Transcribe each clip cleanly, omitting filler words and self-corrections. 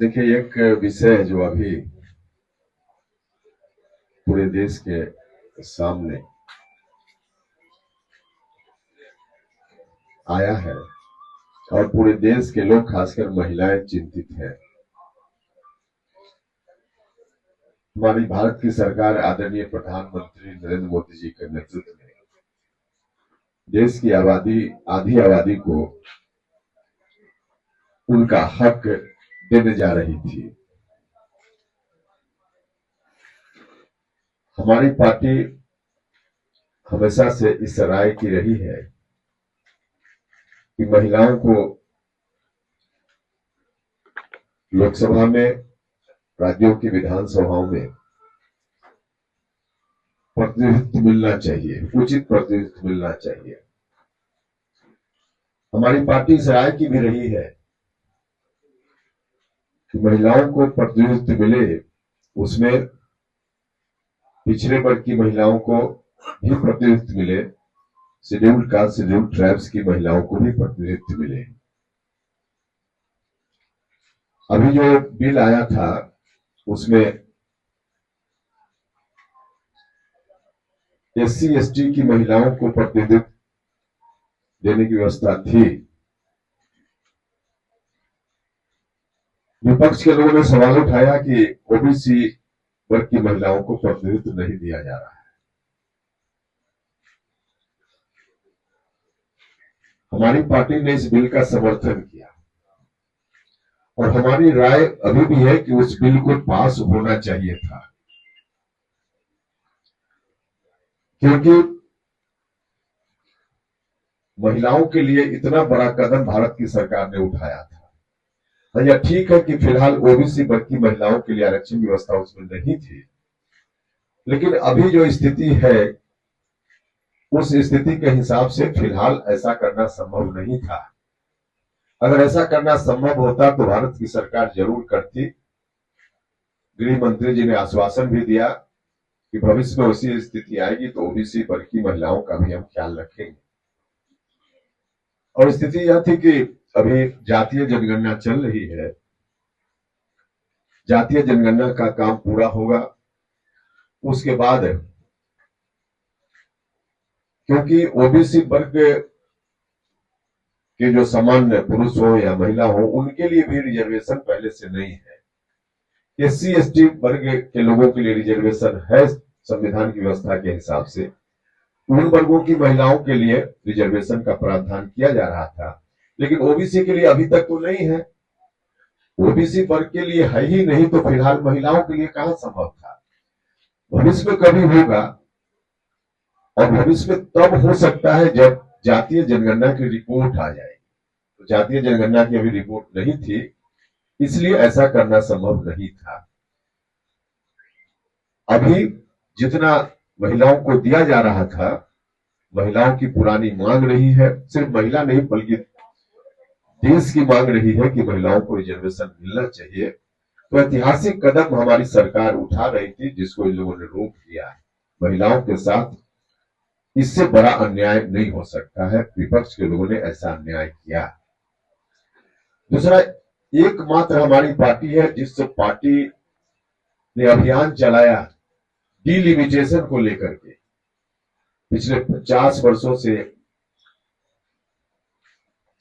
देखिए, एक विषय जो अभी पूरे देश के सामने आया है और पूरे देश के लोग, खासकर महिलाएं, चिंतित हैं। हमारी भारत की सरकार आदरणीय प्रधानमंत्री नरेंद्र मोदी जी के नेतृत्व में देश की आधी आबादी को उनका हक देने जा रही थी। हमारी पार्टी हमेशा से इस राय की रही है कि महिलाओं को लोकसभा में, राज्यों की विधानसभाओं में प्रतिनिधित्व मिलना चाहिए, उचित प्रतिनिधित्व मिलना चाहिए। हमारी पार्टी इस राय की भी रही है कि महिलाओं को प्रतिनिधित्व मिले, उसमें पिछड़े वर्ग की महिलाओं को भी प्रतिनिधित्व मिले, शेड्यूल्ड कास्ट, शेड्यूल्ड ट्राइब्स की महिलाओं को भी प्रतिनिधित्व मिले। अभी जो बिल आया था उसमें एससी एसटी की महिलाओं को प्रतिनिधित्व देने की व्यवस्था थी। विपक्ष के लोगों ने सवाल उठाया कि ओबीसी वर्ग की महिलाओं को प्रतिनिधित्व नहीं दिया जा रहा है। हमारी पार्टी ने इस बिल का समर्थन किया और हमारी राय अभी भी है कि उस बिल को पास होना चाहिए था, क्योंकि महिलाओं के लिए इतना बड़ा कदम भारत की सरकार ने उठाया था। यह ठीक है कि फिलहाल ओबीसी वर्ग की महिलाओं के लिए आरक्षण की व्यवस्था उसमें नहीं थी, लेकिन अभी जो स्थिति है उस स्थिति के हिसाब से फिलहाल ऐसा करना संभव नहीं था। अगर ऐसा करना संभव होता तो भारत की सरकार जरूर करती। गृह मंत्री जी ने आश्वासन भी दिया कि भविष्य में ऐसी स्थिति आएगी तो ओबीसी वर्ग की महिलाओं का भी हम ख्याल रखेंगे। और स्थिति यह थी कि अभी जातीय जनगणना चल रही है। जातीय जनगणना का काम पूरा होगा, उसके बाद क्योंकि ओबीसी वर्ग के जो सामान्य पुरुष हो या महिला हो, उनके लिए भी रिजर्वेशन पहले से नहीं है। एससी एसटी वर्ग के लोगों के लिए रिजर्वेशन है संविधान की व्यवस्था के हिसाब से। उन वर्गों की महिलाओं के लिए रिजर्वेशन का प्रावधान किया जा रहा था, लेकिन ओबीसी के लिए अभी तक तो नहीं है। ओबीसी वर्ग के लिए है ही नहीं, तो फिलहाल महिलाओं के लिए कहां संभव था। भविष्य में कभी होगा, और भविष्य में तब हो सकता है जब जातीय जनगणना की रिपोर्ट आ जाएगी। तो जातीय जनगणना की अभी रिपोर्ट नहीं थी, इसलिए ऐसा करना संभव नहीं था। अभी जितना महिलाओं को दिया जा रहा था, महिलाओं की पुरानी मांग रही है, सिर्फ महिला नहीं बल्कि देश की मांग रही है कि महिलाओं को रिजर्वेशन मिलना चाहिए। तो ऐतिहासिक कदम हमारी सरकार उठा रही थी, जिसको इन लोगों ने रोक दिया। महिलाओं के साथ इससे बड़ा अन्याय नहीं हो सकता है। विपक्ष के लोगों ने ऐसा अन्याय किया। दूसरा, एकमात्र हमारी पार्टी है जिस पार्टी ने अभियान चलाया डिलिमिटेशन को लेकर के। पिछले 50 वर्षों से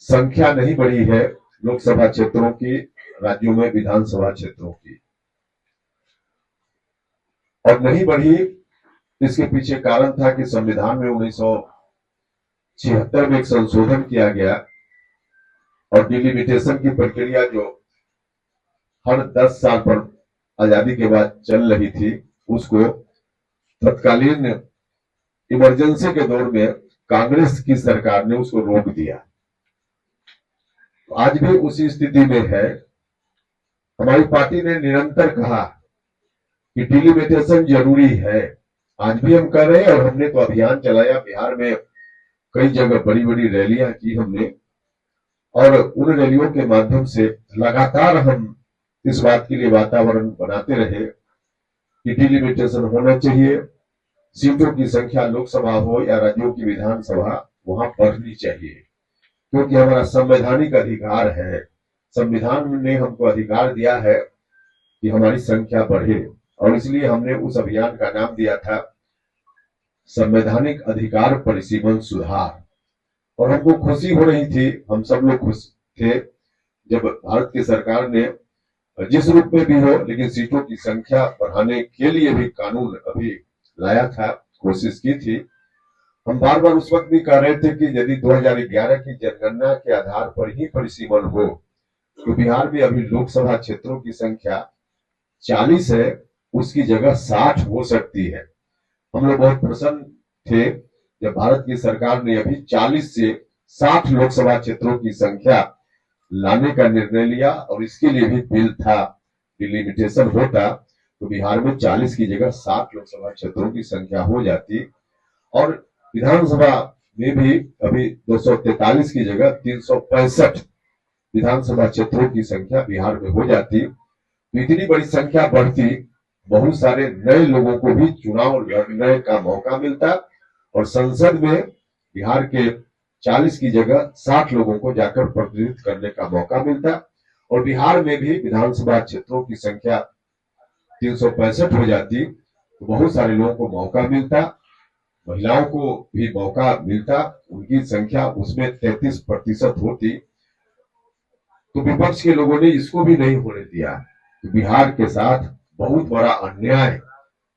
संख्या नहीं बढ़ी है लोकसभा क्षेत्रों की, राज्यों में विधानसभा क्षेत्रों की, और नहीं बढ़ी। इसके पीछे कारण था कि संविधान में 1976 में एक संशोधन किया गया और डिलिमिटेशन की प्रक्रिया जो हर 10 साल पर आजादी के बाद चल रही थी, उसको तत्कालीन इमरजेंसी के दौर में कांग्रेस की सरकार ने उसको रोक दिया। तो आज भी उसी स्थिति में है। हमारी पार्टी ने निरंतर कहा कि डिलिमिटेशन जरूरी है। आज भी हम कर रहे हैं, और हमने तो अभियान चलाया बिहार में, कई जगह बड़ी बड़ी रैलियां की हमने, और उन रैलियों के माध्यम से लगातार हम इस बात के लिए वातावरण बनाते रहे कि डिलिमिटेशन होना चाहिए। सीटों की संख्या लोकसभा हो या राज्यों की विधानसभा, वहां बढ़नी चाहिए, क्योंकि हमारा संवैधानिक अधिकार है संविधान ने हमको अधिकार दिया है कि हमारी संख्या बढ़े, और इसलिए हमने उस अभियान का नाम दिया था संवैधानिक अधिकार परिसीमन सुधार। और हमको खुशी हो रही थी, हम सब लोग खुश थे जब भारत की सरकार ने जिस रूप में भी हो लेकिन सीटों की संख्या बढ़ाने के लिए भी कानून अभी लाया था, कोशिश की थी। हम बार बार उस वक्त भी कह रहे थे कि यदि 2011 की जनगणना के आधार पर ही परिसीमन हो तो बिहार में अभी लोकसभा क्षेत्रों की संख्या 40 है, उसकी जगह 60 हो सकती है। हम लोग बहुत प्रसन्न थे जब भारत की सरकार ने अभी 40 से 60 लोकसभा क्षेत्रों की संख्या लाने का निर्णय लिया, और इसके लिए भी बिल था, डिलिमिटेशन होता तो बिहार में 40 की जगह 60 लोकसभा क्षेत्रों की संख्या हो जाती, और विधानसभा में भी अभी 243 की जगह 365 विधानसभा क्षेत्रों की संख्या बिहार में हो जाती। तो इतनी बड़ी संख्या बढ़ती, बहुत सारे नए लोगों को भी चुनाव लड़ने का मौका मिलता, और संसद में बिहार के 40 की जगह 60 लोगों को जाकर प्रतिनिधित्व करने का मौका मिलता, और बिहार में भी विधानसभा क्षेत्रों की संख्या 365 हो जाती, तो बहुत सारे लोगों को मौका मिलता, महिलाओं को भी मौका मिलता, उनकी संख्या उसमें 33% होती। तो विपक्ष के लोगों ने इसको भी नहीं होने दिया। तो बिहार के साथ बहुत बड़ा अन्याय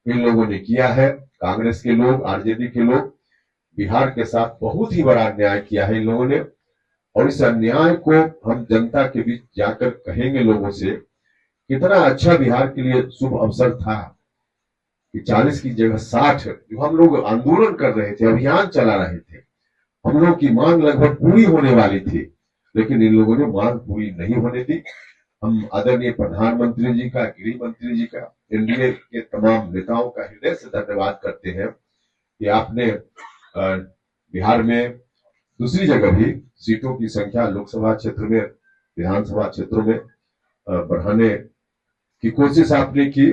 इन लोगों ने किया है, कांग्रेस के लोग, आरजेडी के लोग बिहार के साथ बहुत ही बड़ा अन्याय किया है इन लोगों ने। और इस अन्याय को हम जनता के बीच जाकर कहेंगे लोगों से, कितना अच्छा बिहार के लिए शुभ अवसर था कि 40 की जगह 60, जो हम लोग आंदोलन कर रहे थे, अभियान चला रहे थे, हम लोग की मांग लगभग पूरी होने वाली थी, लेकिन इन लोगों ने मांग पूरी नहीं होने दी। हम आदरणीय प्रधानमंत्री जी का, गृह मंत्री जी का, एनडीए के तमाम नेताओं का हृदय से धन्यवाद करते हैं कि आपने बिहार में दूसरी जगह भी सीटों की संख्या लोकसभा क्षेत्र में, विधानसभा क्षेत्रों में बढ़ाने की कोशिश आपने की।